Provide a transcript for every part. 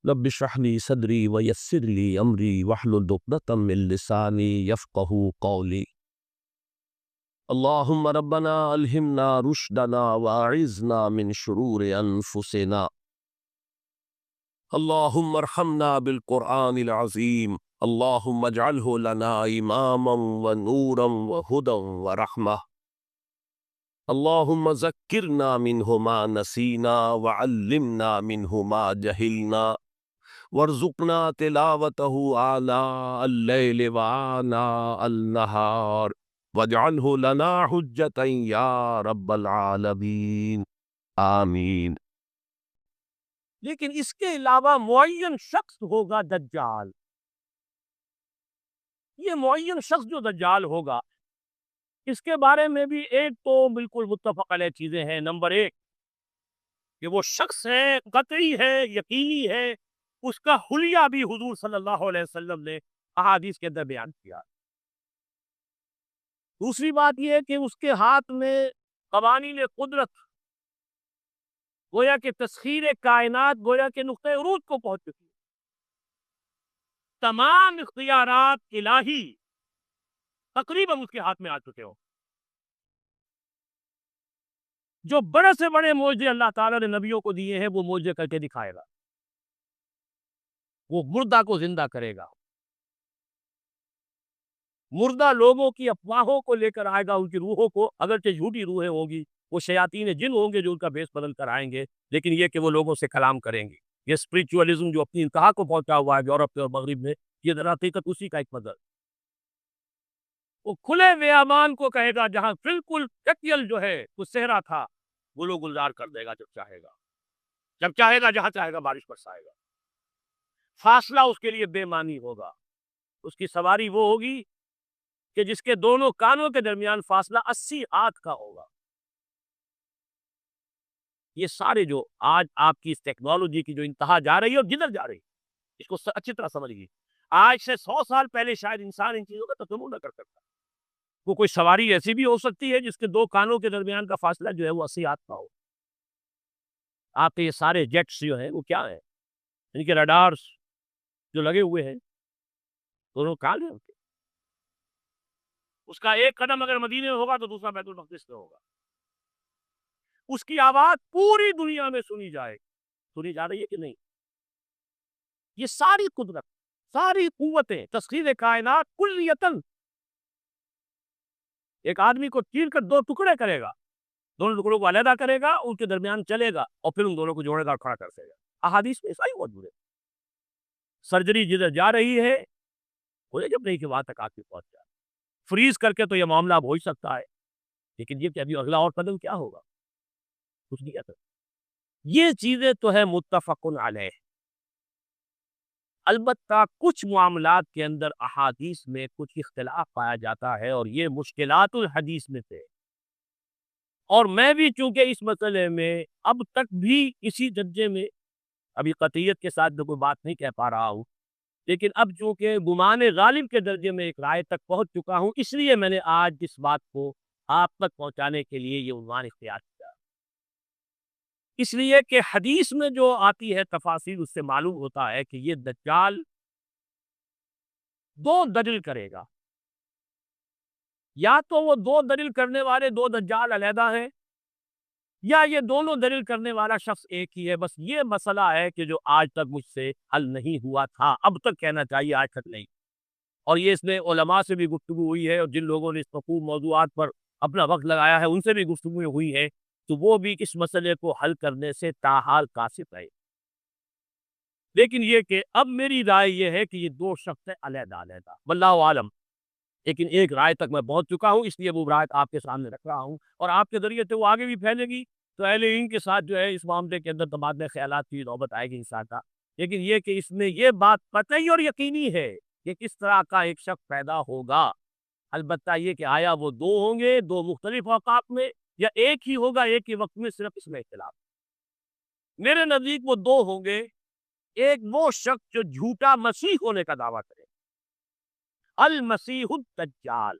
رب اشرح لي صدري ويسر لي امري واحلل عقدة من لساني يفقهوا قولي. اللهم ربنا الهمنا رشدنا واعذنا من شرور انفسنا. اللهم ارحمنا بالقرآن العظيم. اللهم اجعله لنا اماما ونورا وهدى ورحمة. اللهم ذكرنا منه ما نسينا وعلمنا منه ما جهلنا وارزقنا تلاوته آناء الليل وآناء النهار واجعله لنا حجة یا رب العالمین آمین۔ لیکن اس کے علاوہ معین شخص ہوگا دجال. یہ معین شخص جو دجال ہوگا اس کے بارے میں بھی ایک تو بالکل متفق علیہ چیزیں ہیں. نمبر ایک کہ وہ شخص ہے، قطعی ہے، یقینی ہے. اس کا حلیہ بھی حضور صلی اللہ علیہ وسلم نے احادیث کے اندر بیان کیا. دوسری بات یہ ہے کہ اس کے ہاتھ میں قوانین قدرت، گویا کہ تسخیر کائنات، گویا کہ نقطۂ عروج کو پہنچ چکی ہے. تمام اختیارات الہی تقریباً اس کے ہاتھ میں آ چکے ہو. جو بڑے سے بڑے معجزے اللہ تعالیٰ نے نبیوں کو دیے ہیں وہ معجزے کر کے دکھائے گا. وہ مردہ کو زندہ کرے گا، مردہ لوگوں کی افواہوں کو لے کر آئے گا. ان کی روحوں کو، اگرچہ جھوٹی روحیں ہوں گی، وہ شیاطین جن ہوں گے جو ان کا بیس بدل کر آئیں گے، لیکن یہ کہ وہ لوگوں سے کلام کریں گے. یہ اسپرچولیزم جو اپنی انتہا کو پہنچا ہوا ہے یورپ اور مغرب میں، یہ در حقیقت اسی کا ایک مظہر. وہ کھلے بیابان کو کہے گا جہاں بالکل ٹیکیل جو ہے وہ صحرا تھا، وہ لوگ گلزار کر دے گا جب چاہے گا جہاں چاہے گا بارش برسائے گا. فاصلہ اس کے لیے بے معنی ہوگا. اس کی سواری وہ ہوگی کہ جس کے دونوں کانوں کے درمیان فاصلہ 80 ہاتھ کا ہوگا. یہ سارے جو آج آپ کی اس ٹیکنالوجی کی جو انتہا جا رہی ہے اور جدھر جا رہی ہے، اس کو اچھی طرح سمجھیے. آج سے 100 سال پہلے شاید انسان ان چیزوں کا تصور نہ کر سکتا. وہ کوئی سواری ایسی بھی ہو سکتی ہے جس کے دو کانوں کے درمیان کا فاصلہ جو ہے وہ 80 ہاتھ کا ہو. آپ کے یہ سارے جیٹس جو ہیں وہ کیا ہیں؟ ان کے رڈارز جو لگے ہوئے ہیں دونوں کان ہیں. اس کا ایک قدم اگر مدینے میں ہوگا تو دوسرا بیت المقدس میں ہوگا. اس کی آواز پوری دنیا میں سنی جا رہی ہے کہ نہیں؟ یہ ساری قدرت، ساری قوتیں، تسخیر کائنات کلیتاً ایک آدمی کو چیر کر دو ٹکڑے کرے گا، دونوں ٹکڑوں کو علیحدہ کرے گا، ان کے درمیان چلے گا اور پھر ان دونوں کو جوڑے گا اور کھڑا کر دے گا. احادیث میں ایسا ہی موجود ہے. سرجری جدھر جا رہی ہے وہ جب نہیں کہ وہاں تک آ کے پہنچ جائے. فریز کر کے تو یہ معاملہ اب ہو ہی سکتا ہے، لیکن یہ کہ ابھی اگلا اور قدم کیا ہوگا کچھ نہیں کہتا. یہ چیزیں تو ہے متفق علیہ. البتہ کچھ معاملات کے اندر احادیث میں کچھ اختلاف پایا جاتا ہے اور یہ مشکلات الحدیث میں سے. اور میں بھی چونکہ اس مسئلے میں اب تک بھی اسی درجے میں ابھی قطعیت کے ساتھ کوئی بات نہیں کہہ پا رہا ہوں، لیکن اب چونکہ گمان غالب کے درجے میں ایک رائے تک پہنچ چکا ہوں، اس لیے میں نے آج اس بات کو آپ تک پہنچانے کے لیے یہ عنوان اختیار کیا. اس لیے کہ حدیث میں جو آتی ہے تفاصیل اس سے معلوم ہوتا ہے کہ یہ دجال دو دلیل کرے گا. یا تو وہ دو دلیل کرنے والے دو دجال علیحدہ ہیں، یا یہ دونوں دلیل کرنے والا شخص ایک ہی ہے. بس یہ مسئلہ ہے کہ جو آج تک مجھ سے حل نہیں ہوا تھا، اب تک کہنا چاہیے آج تک نہیں. اور یہ اس میں علماء سے بھی گفتگو ہوئی ہے اور جن لوگوں نے اس مفہوم موضوعات پر اپنا وقت لگایا ہے ان سے بھی گفتگو ہوئی ہے، تو وہ بھی اس مسئلے کو حل کرنے سے تاحال قاصر رہے. لیکن یہ کہ اب میری رائے یہ ہے کہ یہ دو شخص علیحدہ واللہ عالم. لیکن ایک رائے تک میں پہنچ چکا ہوں، اس لیے وہ رائے آپ کے سامنے رکھ رہا ہوں اور آپ کے ذریعے سے وہ آگے بھی پھیلے گی تو اہل علم کے ساتھ جو ہے اس معاملے کے اندر تبادلہ خیالات کی نوبت آئے گی انشاءاللہ. لیکن یہ کہ اس میں یہ بات قطعی اور یقینی ہے کہ کس طرح کا ایک شخص پیدا ہوگا. البتہ یہ کہ آیا وہ دو ہوں گے دو مختلف اوقات میں یا ایک ہی ہوگا ایک ہی وقت میں، صرف اس میں اختلاف. میرے نزدیک وہ دو ہوں گے. ایک وہ شخص جو جھوٹا مسیح ہونے کا دعویٰ کرے، المسیح الدجال.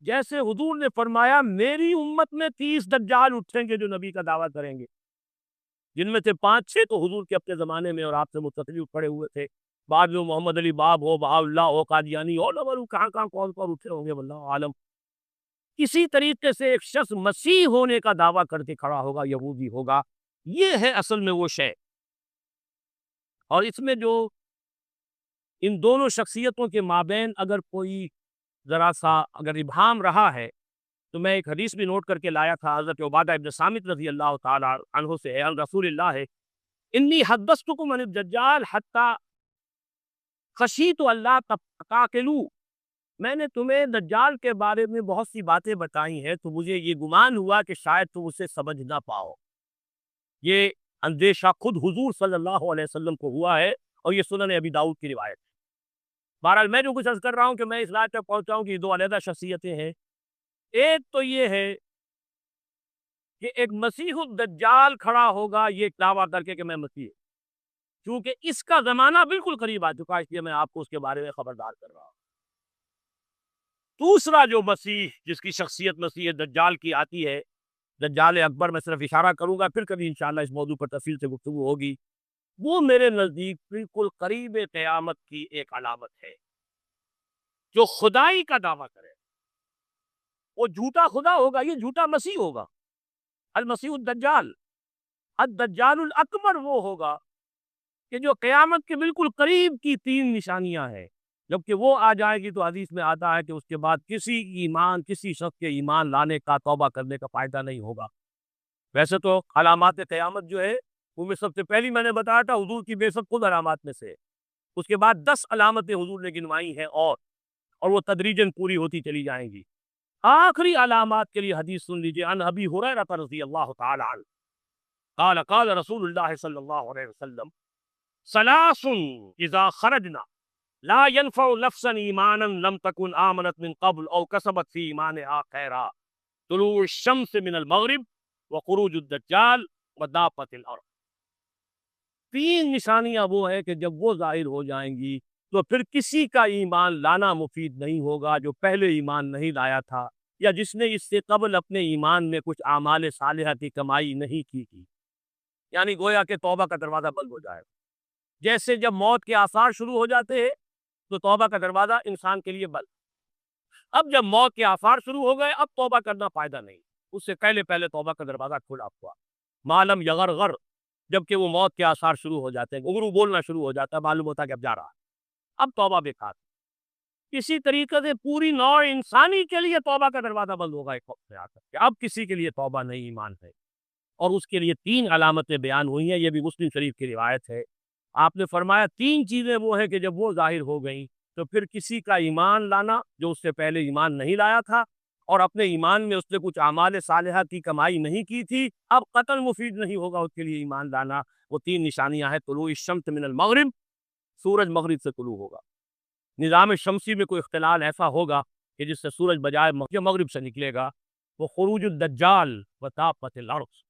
جیسے حضور نے فرمایا میری امت میں 30 دجال اٹھیں گے جو نبی کا دعویٰ کریں گے. جن میں سے 5-6 تو حضور کے اپنے زمانے میں اور آپ سے مستقل پڑے ہوئے تھے، بعد میں محمد علی باب ہو، بہاء اللہ ہو، قادیانی ہو، نہ معلوم کہاں کہاں کون کون اٹھے ہوں گے، واللہ عالم۔ کسی طریقے سے ایک شخص مسیح ہونے کا دعویٰ کر کے کھڑا ہوگا، یہودی ہوگا، یہ ہے اصل میں وہ شے۔ اور اس میں جو ان دونوں شخصیتوں کے مابین اگر کوئی ذرا سا اگر ابہام رہا ہے تو میں ایک حدیث بھی نوٹ کر کے لایا تھا، حضرت عبادہ ابن صامت رضی اللہ تعالی عنہ سے ہے، عن رسول اللہ ہے، انی حدثتکم عن الدجال حتی خشیت اللہ تعقلوا، میں نے تمہیں دجال کے بارے میں بہت سی باتیں بتائی ہیں تو مجھے یہ گمان ہوا کہ شاید تم اسے سمجھ نہ پاؤ۔ یہ اندیشہ خود حضور صلی اللہ علیہ وسلم کو ہوا ہے اور یہ سنن ابی داؤد کی روایت ہے۔ بہرحال میں جو کچھ عرض کر رہا ہوں کہ میں اس رات تک پہنچا ہوں کہ یہ دو علیحدہ شخصیتیں ہیں۔ ایک تو یہ ہے کہ ایک مسیح الدجال کھڑا ہوگا یہ دعویٰ کر کے کہ میں مسیح ہوں، کیونکہ اس کا زمانہ بالکل قریب آ چکا ہے، اس لیے میں آپ کو اس کے بارے میں خبردار کر رہا ہوں۔ دوسرا جو مسیح جس کی شخصیت مسیح دجال کی آتی ہے، دجال اکبر، میں صرف اشارہ کروں گا، پھر کبھی انشاءاللہ اس موضوع پر تفصیل سے گفتگو ہوگی، وہ میرے نزدیک بالکل قریب قیامت کی ایک علامت ہے۔ جو خدائی کا دعویٰ کرے وہ جھوٹا خدا ہوگا، یہ جھوٹا مسیح ہوگا، المسیح الدجال۔ الدجال الاکبر وہ ہوگا کہ جو قیامت کے بالکل قریب کی 3 نشانیاں ہیں، جبکہ وہ آ جائے گی تو حدیث میں آتا ہے کہ اس کے بعد کسی شخص کے ایمان لانے کا، توبہ کرنے کا فائدہ نہیں ہوگا۔ ویسے تو علامات قیامت جو ہے وہ میں سب سے پہلی میں نے بتایا تھا حضور کی بعثت خود علامات میں سے ہے۔ اس کے بعد 10 علامتیں حضور نے گنوائی ہیں اور وہ تدریجاً پوری ہوتی چلی جائیں گی۔ آخری علامات کے لیے حدیث سن لیجیے، عن ابی ہریرہ رضی اللہ تعالی عنہ قال قال رسول اللہ صلی اللہ علیہ وسلم ثلاث اذا خرجنا لا ينفع نفسا ایمانا لم تكن آمنت من قبل او کسبت فی ایمانها خیرا، طلوع الشمس من المغرب وخروج الدجال ودابۃ الارض۔ 3 نشانیاں وہ ہیں کہ جب وہ ظاہر ہو جائیں گی تو پھر کسی کا ایمان لانا مفید نہیں ہوگا جو پہلے ایمان نہیں لایا تھا یا جس نے اس سے قبل اپنے ایمان میں کچھ اعمال صالحہ کی کمائی نہیں کی تھی۔ یعنی گویا کہ توبہ کا دروازہ بند ہو جائے گا۔ جیسے جب موت کے آثار شروع ہو جاتے ہیں تو توبہ کا دروازہ انسان کے لیے بند۔ اب جب موت کے آثار شروع ہو گئے اب توبہ کرنا فائدہ نہیں، اس سے پہلے توبہ کا دروازہ کھلا ہوا۔ معلوم یغرغر، جبکہ وہ موت کے آثار شروع ہو جاتے ہیں، گھنگرو بولنا شروع ہو جاتا ہے، معلوم ہوتا ہے کہ اب جا رہا ہے، اب توبہ بیکار۔ اسی طریقے سے پوری نوع انسانی کے لیے توبہ کا دروازہ بند ہوگا ایک وقت میں آ کر کہ اب کسی کے لیے توبہ نہیں، ایمان ہے۔ اور اس کے لیے 3 علامتیں بیان ہوئی ہیں، یہ بھی مسلم شریف کی روایت ہے۔ آپ نے فرمایا 3 چیزیں وہ ہیں کہ جب وہ ظاہر ہو گئیں تو پھر کسی کا ایمان لانا جو اس سے پہلے ایمان نہیں لایا تھا اور اپنے ایمان میں اس نے کچھ اعمال صالحہ کی کمائی نہیں کی تھی، اب قطعاً مفید نہیں ہوگا اس کے لیے ایمان لانا۔ وہ 3 نشانیاں ہیں، طلوع الشمس من المغرب، سورج مغرب سے طلوع ہوگا۔ نظام شمسی میں کوئی اختلال ایسا ہوگا کہ جس سے سورج بجائے مغرب سے نکلے گا۔ وہ خروج الدجال ودابۃ الارض،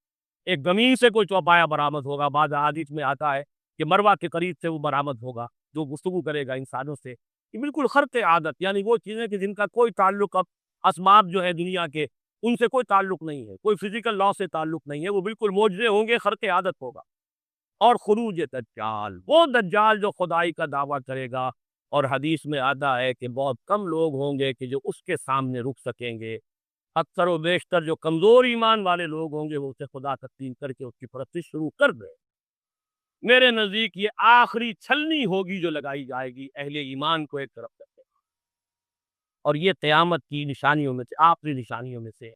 ایک زمین سے کوئی چوپایا برآمد ہوگا، بعض احادیث میں آتا ہے کہ مروہ کے قریب سے وہ برآمد ہوگا جو گفتگو کرے گا انسانوں سے۔ یہ بالکل خرق عادت، یعنی وہ چیزیں کہ جن کا کوئی تعلق اب اسباب جو ہے دنیا کے ان سے کوئی تعلق نہیں ہے، کوئی فزیکل لا سے تعلق نہیں ہے، وہ بالکل معجزے ہوں گے، خرق عادت ہوگا۔ اور خروج دجال، وہ دجال جو خدائی کا دعویٰ کرے گا، اور حدیث میں آتا ہے کہ بہت کم لوگ ہوں گے کہ جو اس کے سامنے رک سکیں گے، اکثر و بیشتر جو کمزور ایمان والے لوگ ہوں گے وہ اسے خدا تسلیم کر کے اس کی پرستش شروع کر دیں۔ میرے نزدیک یہ آخری چھلنی ہوگی جو لگائی جائے گی اہل ایمان کو ایک طرف کرتے، اور یہ قیامت کی نشانیوں میں سے آخری نشانیوں میں سے